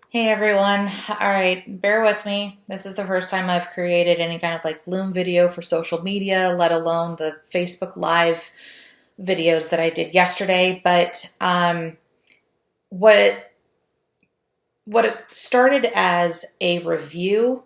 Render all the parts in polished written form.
Hey everyone. All right, bear with me. This is the first time I've created any kind of like Loom video for social media, let alone the Facebook Live videos that I did yesterday. But what what it started as a review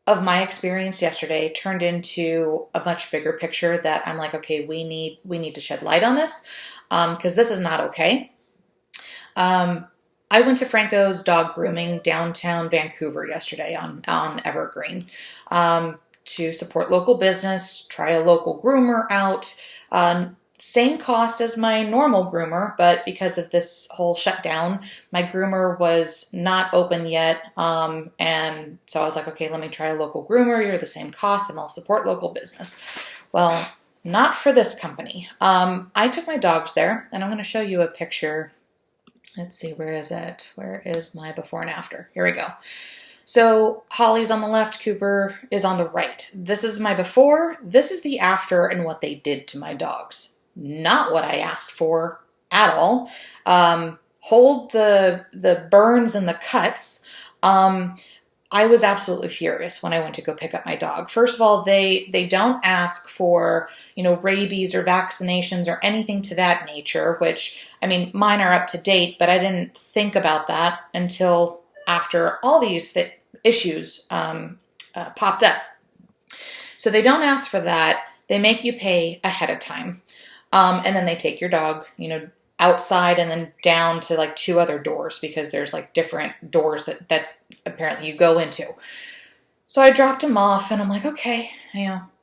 of my experience yesterday turned into a much bigger picture that I'm like, okay, we need to shed light on this because this is not okay. Um, I went to Franco's dog grooming downtown Vancouver yesterday on Evergreen to support local business, try a local groomer out. Same cost as my normal groomer, but because of this whole shutdown, my groomer was not open yet. And so I was like, okay, let me try a local groomer. You're the same cost and I'll support local business. Well, not for this company. I took my dogs there, and I'm going to show you a picture. Let's see, where is it? Where is my before and after? Here we go. So Holly's on the left, Cooper is on the right. This is my before, this is the after, and what they did to my dogs. Not what I asked for at all. Hold the burns and the cuts. I was absolutely furious when I went to go pick up my dog. First of all, they don't ask for, rabies or vaccinations or anything to that nature, which, I mean, mine are up to date, but I didn't think about that until after all these issues popped up. So they don't ask for that. They make you pay ahead of time. And then they take your dog, outside and then down to like two other doors because there's like different doors that apparently you go into. So I dropped him off and I'm like, okay,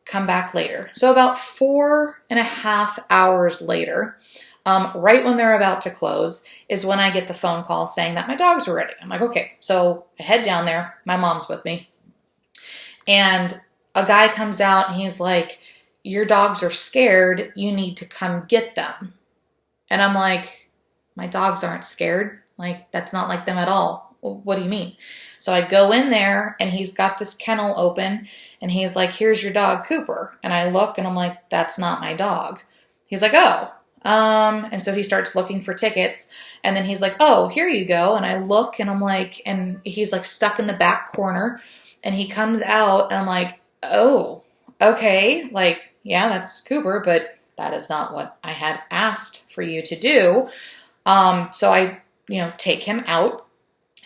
come back later. So about 4.5 hours later, right when they're about to close, is when I get the phone call saying that my dogs were ready. I'm like, okay. So I head down there. My mom's with me. And a guy comes out and he's like, your dogs are scared. You need to come get them. And I'm like, my dogs aren't scared. Like, that's not like them at all. Well, what do you mean? So I go in there and he's got this kennel open and he's like, here's your dog, Cooper. And I look and I'm like, that's not my dog. He's like, oh. And so he starts looking for tickets and then he's like, oh, here you go. And I look and I'm like, and he's like stuck in the back corner and he comes out and I'm like, oh, okay. Like, yeah, that's Cooper, but that is not what I had asked for you to do. So I, take him out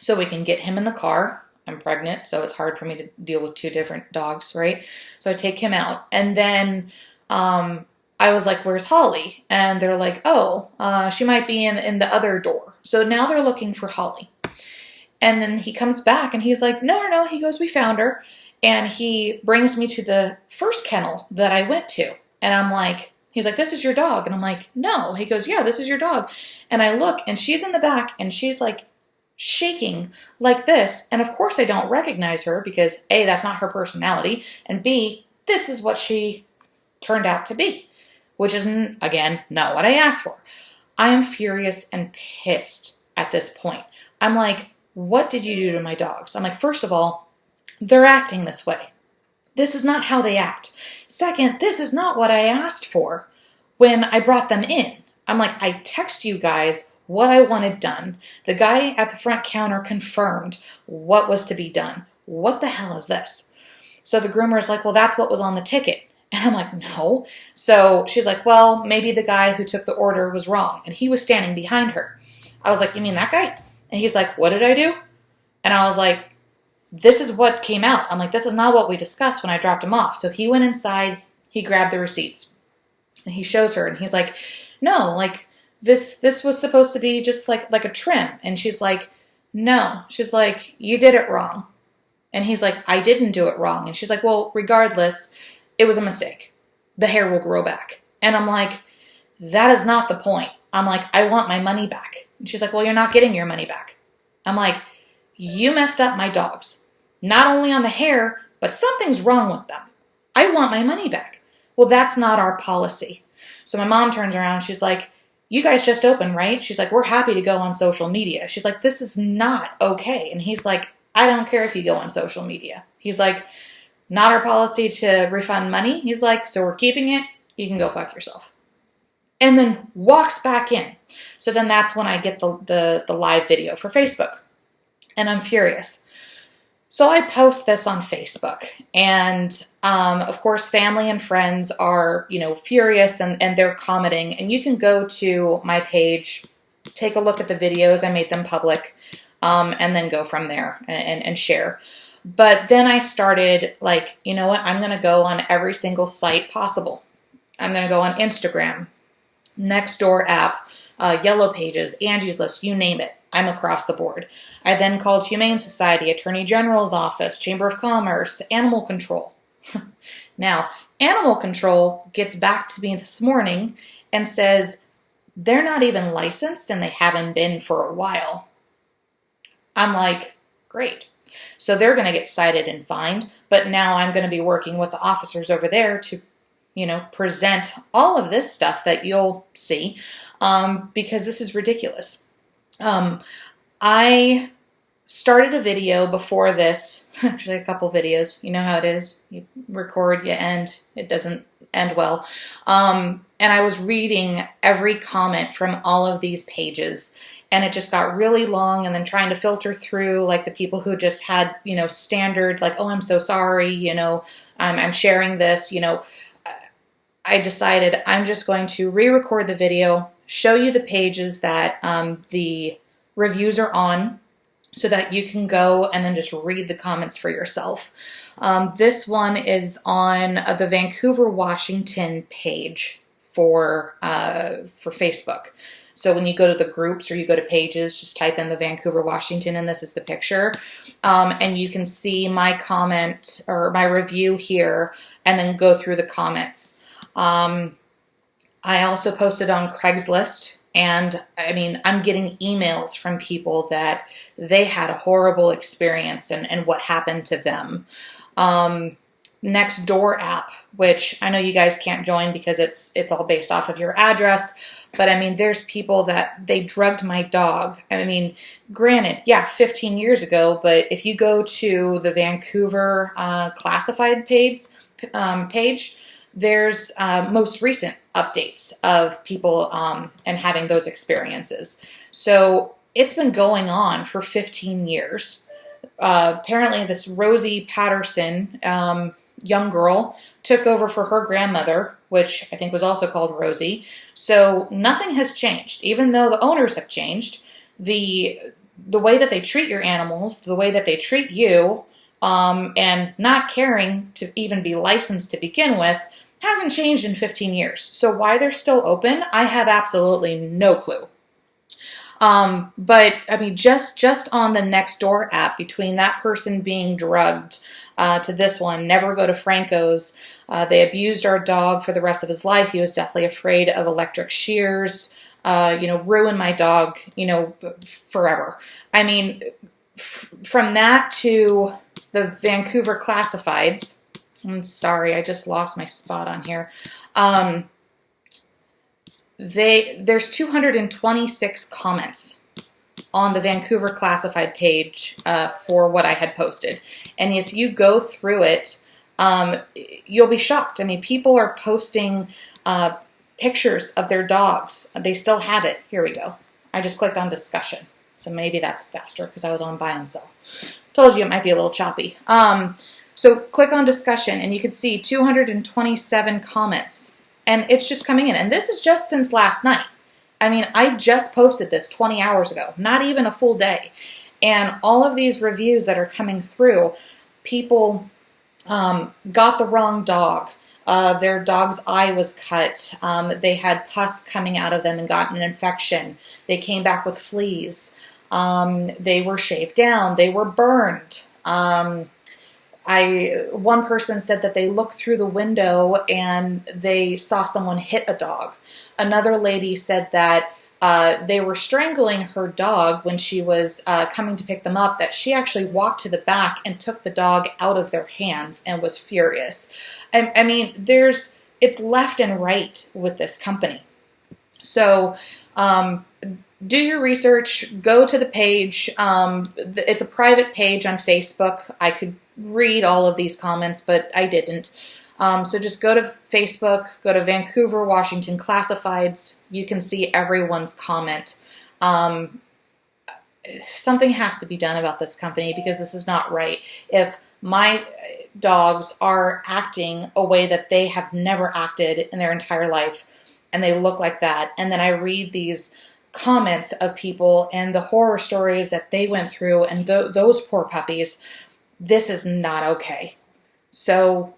so we can get him in the car. I'm pregnant, so it's hard for me to deal with two different dogs, right? So I take him out. And then I was like, where's Holly? And they're like, oh, she might be in the other door. So now they're looking for Holly. And then he comes back and he's like, no. He goes, we found her. And he brings me to the first kennel that I went to. And I'm like, he's like, this is your dog. And I'm like, no. He goes, yeah, this is your dog. And I look and she's in the back and she's like shaking like this. And of course I don't recognize her because A, that's not her personality. And B, this is what she turned out to be, which is, again, not what I asked for. I am furious and pissed at this point. I'm like, what did you do to my dogs? I'm like, first of all, they're acting this way. This is not how they act. Second, this is not what I asked for when I brought them in. I'm like, I text you guys what I wanted done. The guy at the front counter confirmed what was to be done. What the hell is this? So the groomer is like, well, that's what was on the ticket. And I'm like, no. So she's like, well, maybe the guy who took the order was wrong. And he was standing behind her. I was like, you mean that guy? And he's like, what did I do? And I was like, this is what came out. I'm like, this is not what we discussed when I dropped him off. So he went inside, he grabbed the receipts, and he shows her, and he's like, no, like, this was supposed to be just like a trim. And she's like, no. She's like, you did it wrong. And he's like, I didn't do it wrong. And she's like, well, regardless, it was a mistake. The hair will grow back. And I'm like, that is not the point. I'm like, I want my money back. And she's like, well, you're not getting your money back. I'm like, you messed up my dogs. Not only on the hair, but something's wrong with them. I want my money back. Well, that's not our policy. So my mom turns around. She's like, you guys just opened, right? She's like, we're happy to go on social media. She's like, this is not okay. And he's like, I don't care if you go on social media. He's like, not our policy to refund money. He's like, so we're keeping it. You can go fuck yourself. And then walks back in. So then that's when I get the live video for Facebook. and I'm furious. So I post this on Facebook, and of course, family and friends are, furious, and they're commenting. And you can go to my page, take a look at the videos. I made them public, and then go from there and share. But then I started like, you know what? I'm going to go on every single site possible. I'm going to go on Instagram, Nextdoor app, Yellow Pages, Angie's List, you name it. I'm across the board. I then called Humane Society, Attorney General's Office, Chamber of Commerce, Animal Control. Now, Animal Control gets back to me this morning and says they're not even licensed and they haven't been for a while. I'm like, great. So they're going to get cited and fined, but now I'm going to be working with the officers over there to, present all of this stuff that you'll see, because this is ridiculous. I started a video before this, actually a couple videos. You know how it is. You record, you end. It doesn't end well. And I was reading every comment from all of these pages, and it just got really long, and then trying to filter through like the people who just had, standard, like, oh, I'm so sorry, I'm sharing this, I decided I'm just going to re-record the video, show you the pages that the reviews are on, so that you can go and then just read the comments for yourself. This one is on the Vancouver, Washington page for Facebook. So when you go to the groups or you go to pages, just type in the Vancouver, Washington, and this is the picture. And you can see my comment or my review here, and then go through the comments. I also posted on Craigslist, and I'm getting emails from people that they had a horrible experience and what happened to them. Nextdoor app, which I know you guys can't join because it's all based off of your address, but there's people that they drugged my dog. Granted, yeah, 15 years ago, but if you go to the Vancouver classified page, there's most recent updates of people and having those experiences. So it's been going on for 15 years. Apparently this Rosie Patterson, young girl, took over for her grandmother, which I think was also called Rosie. So nothing has changed. Even though the owners have changed, the way that they treat your animals, the way that they treat you, and not caring to even be licensed to begin with, hasn't changed in 15 years. So why they're still open, I have absolutely no clue. But just on the Nextdoor app, between that person being drugged to this one, never go to Frankos, they abused our dog for the rest of his life. He was deathly afraid of electric shears, ruined my dog, forever. From that to the Vancouver classifieds, I'm sorry, I just lost my spot on here. There's 226 comments on the Vancouver classified page for what I had posted. And if you go through it, you'll be shocked. People are posting pictures of their dogs. They still have it. Here we go. I just clicked on discussion. So maybe that's faster because I was on buy and sell. Told you it might be a little choppy. So click on discussion and you can see 227 comments. And it's just coming in. And this is just since last night. I just posted this 20 hours ago. Not even a full day. And all of these reviews that are coming through, people got the wrong dog. Their dog's eye was cut. They had pus coming out of them and got an infection. They came back with fleas. They were shaved down. They were burned. One person said that they looked through the window and they saw someone hit a dog. Another lady said that they were strangling her dog when she was coming to pick them up, that she actually walked to the back and took the dog out of their hands and was furious. It's left and right with this company. So do your research, go to the page. It's a private page on Facebook. I could read all of these comments, but I didn't. So just go to Facebook, go to Vancouver, Washington Classifieds. You can see everyone's comment. something has to be done about this company because this is not right. If my dogs are acting a way that they have never acted in their entire life and they look like that, and then I read these comments of people and the horror stories that they went through and those poor puppies, this is not okay. So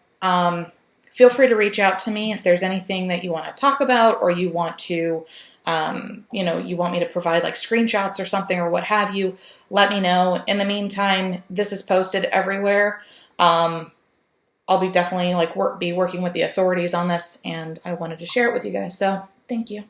feel free to reach out to me if there's anything that you want to talk about, or you want to, you want me to provide like screenshots or something or what have you. Let me know. In the meantime, this is posted everywhere. I'll be definitely like be working with the authorities on this, and I wanted to share it with you guys. So thank you.